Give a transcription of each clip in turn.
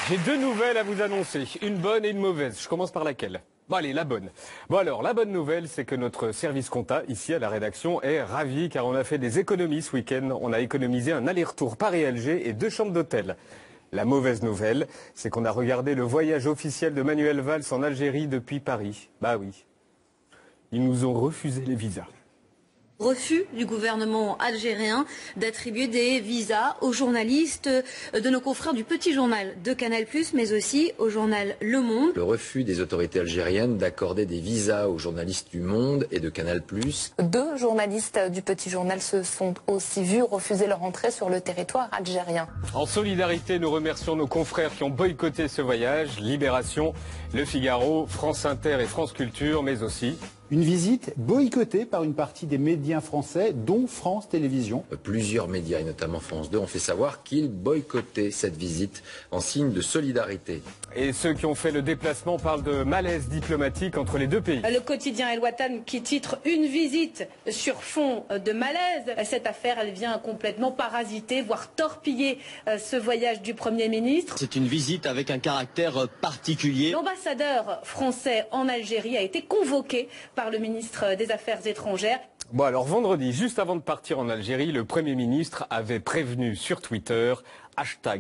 J'ai deux nouvelles à vous annoncer, une bonne et une mauvaise. Je commence par laquelle? Bon allez, la bonne. Bon alors, la bonne nouvelle, c'est que notre service compta, ici à la rédaction, est ravi car on a fait des économies ce week-end. On a économisé un aller-retour Paris-Alger et 2 chambres d'hôtel. La mauvaise nouvelle, c'est qu'on a regardé le voyage officiel de Manuel Valls en Algérie depuis Paris. Bah oui, ils nous ont refusé les visas. Refus du gouvernement algérien d'attribuer des visas aux journalistes de nos confrères du petit journal de Canal+, mais aussi au journal Le Monde. Le refus des autorités algériennes d'accorder des visas aux journalistes du Monde et de Canal+. 2 journalistes du petit journal se sont aussi vus refuser leur entrée sur le territoire algérien. En solidarité, nous remercions nos confrères qui ont boycotté ce voyage, Libération, Le Figaro, France Inter et France Culture, mais aussi... Une visite boycottée par une partie des médias français, dont France Télévisions. Plusieurs médias, et notamment France 2, ont fait savoir qu'ils boycottaient cette visite en signe de solidarité. Et ceux qui ont fait le déplacement parlent de malaise diplomatique entre les deux pays. Le quotidien El Watan qui titre une visite sur fond de malaise. Cette affaire, elle vient complètement parasiter, voire torpiller ce voyage du Premier ministre. C'est une visite avec un caractère particulier. L'ambassadeur français en Algérie a été convoqué par le ministre des Affaires étrangères. Bon alors vendredi, juste avant de partir en Algérie, le Premier ministre avait prévenu sur Twitter,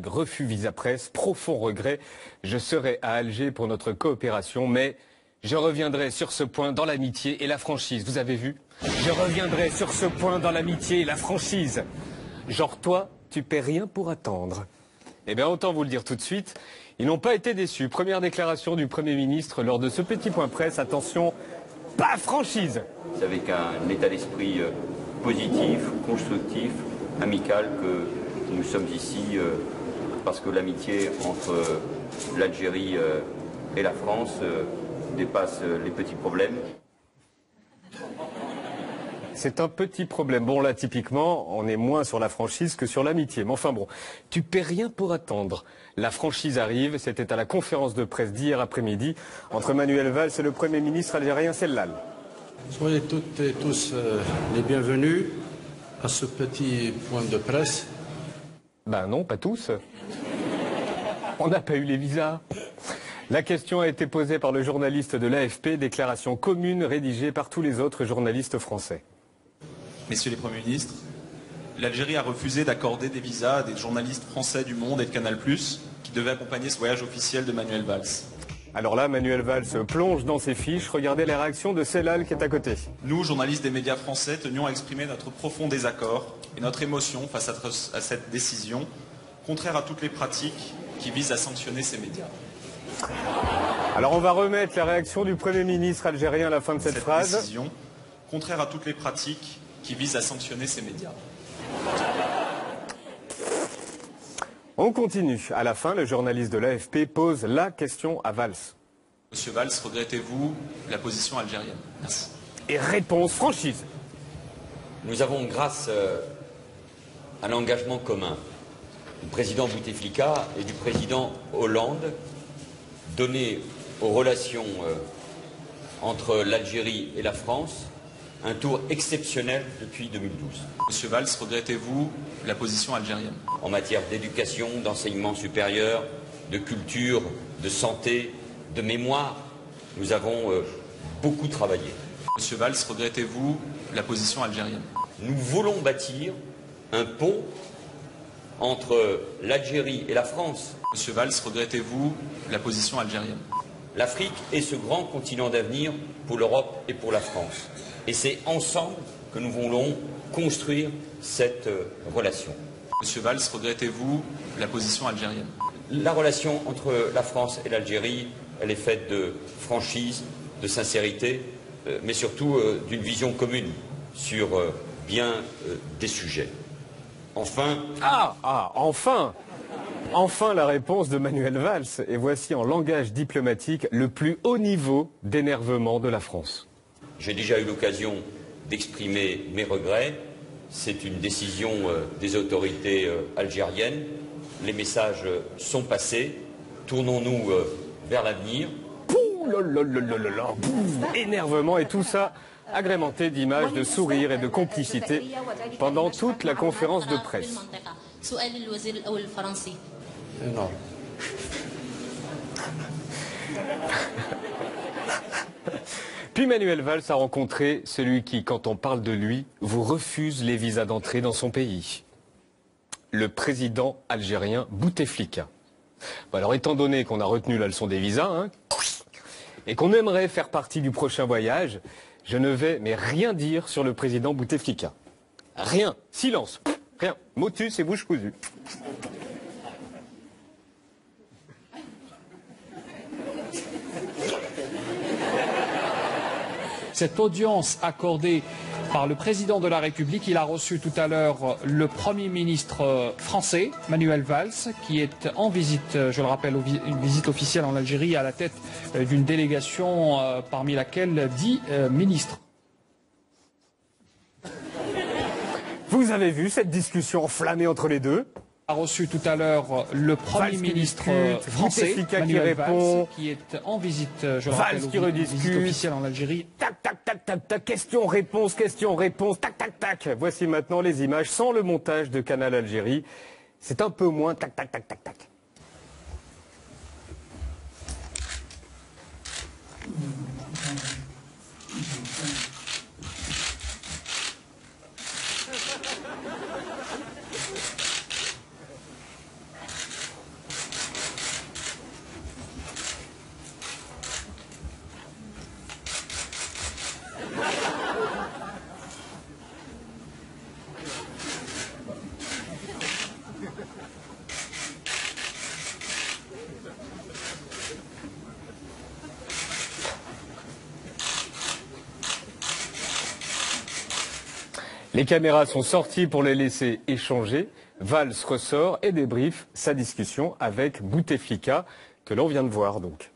#refus visa presse, profond regret, je serai à Alger pour notre coopération, mais je reviendrai sur ce point dans l'amitié et la franchise. Vous avez vu? Je reviendrai sur ce point dans l'amitié et la franchise. Genre toi, tu paies rien pour attendre. Eh bien autant vous le dire tout de suite, ils n'ont pas été déçus. Première déclaration du Premier ministre lors de ce petit point presse, attention, pas franchise. C'est avec un état d'esprit positif, constructif, amical que nous sommes ici parce que l'amitié entre l'Algérie et la France dépasse les petits problèmes. C'est un petit problème. Bon là typiquement, on est moins sur la franchise que sur l'amitié. Mais enfin bon, tu paies rien pour attendre. La franchise arrive, c'était à la conférence de presse d'hier après-midi entre Manuel Valls et le Premier ministre algérien Sellal. Soyez toutes et tous les bienvenus à ce petit point de presse. Ben non, pas tous. On n'a pas eu les visas. La question a été posée par le journaliste de l'AFP, déclaration commune rédigée par tous les autres journalistes français. Messieurs les Premiers ministres, l'Algérie a refusé d'accorder des visas à des journalistes français du Monde et de Canal+, qui devaient accompagner ce voyage officiel de Manuel Valls. Alors là, Manuel Valls se plonge dans ses fiches. Regardez les réactions de Sellal qui est à côté. Nous, journalistes des médias français, tenions à exprimer notre profond désaccord et notre émotion face à cette décision, contraire à toutes les pratiques qui visent à sanctionner ces médias. Alors on va remettre la réaction du Premier ministre algérien à la fin de cette phrase. Cette décision, contraire à toutes les pratiques qui visent à sanctionner ces médias. On continue. À la fin, le journaliste de l'AFP pose la question à Valls. Monsieur Valls, regrettez-vous la position algérienne? Merci. Et réponse franchise. Nous avons, grâce à l'engagement commun du président Bouteflika et du président Hollande, donné aux relations entre l'Algérie et la France un tour exceptionnel depuis 2012. Monsieur Valls, regrettez-vous la position algérienne? En matière d'éducation, d'enseignement supérieur, de culture, de santé, de mémoire, nous avons beaucoup travaillé. Monsieur Valls, regrettez-vous la position algérienne? Nous voulons bâtir un pont entre l'Algérie et la France. Monsieur Valls, regrettez-vous la position algérienne? L'Afrique est ce grand continent d'avenir pour l'Europe et pour la France. Et c'est ensemble que nous voulons construire cette relation. Monsieur Valls, regrettez-vous la position algérienne? La relation entre la France et l'Algérie, elle est faite de franchise, de sincérité, mais surtout d'une vision commune sur bien des sujets. Enfin... Enfin la réponse de Manuel Valls. Et voici en langage diplomatique le plus haut niveau d'énervement de la France. J'ai déjà eu l'occasion d'exprimer mes regrets. C'est une décision des autorités algériennes. Les messages sont passés. Tournons-nous vers l'avenir. Énervement et tout ça agrémenté d'images de sourires et de complicité pendant toute la conférence de presse. Énorme. Puis Manuel Valls a rencontré celui qui, quand on parle de lui, vous refuse les visas d'entrée dans son pays. Le président algérien Bouteflika. Bon, alors, étant donné qu'on a retenu la leçon des visas, hein, et qu'on aimerait faire partie du prochain voyage, je ne vais mais rien dire sur le président Bouteflika. Rien. Silence. Rien. Motus et bouche cousue. Cette audience accordée par le président de la République, il a reçu tout à l'heure le Premier ministre français, Manuel Valls, qui est en visite, je le rappelle, une visite officielle en Algérie à la tête d'une délégation parmi laquelle 10 ministres. Vous avez vu cette discussion enflammée entre les deux ? A reçu tout à l'heure le Premier ministre français, Manuel Valls, qui est en visite, je le rappelle, une visite officielle en Algérie. Tac, tac, tac, tac, tac, question-réponse, tac, tac, tac. Voici maintenant les images sans le montage de Canal Algérie. C'est un peu moins tac, tac, tac, tac, tac. Les caméras sont sorties pour les laisser échanger. Valls ressort et débriefe sa discussion avec Bouteflika, que l'on vient de voir donc.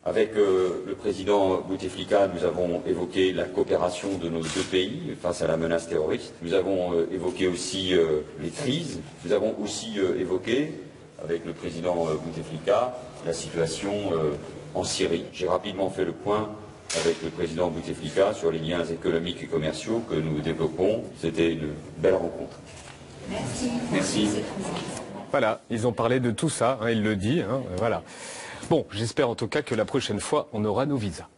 Avec le président Bouteflika, nous avons évoqué la coopération de nos deux pays face à la menace terroriste. Nous avons évoqué aussi les crises. Nous avons aussi évoqué, avec le président Bouteflika, la situation en Syrie. J'ai rapidement fait le point avec le président Bouteflika sur les liens économiques et commerciaux que nous développons. C'était une belle rencontre. Merci. Merci. Voilà, ils ont parlé de tout ça, hein, il le dit, hein, voilà. Bon, j'espère en tout cas que la prochaine fois, on aura nos visas.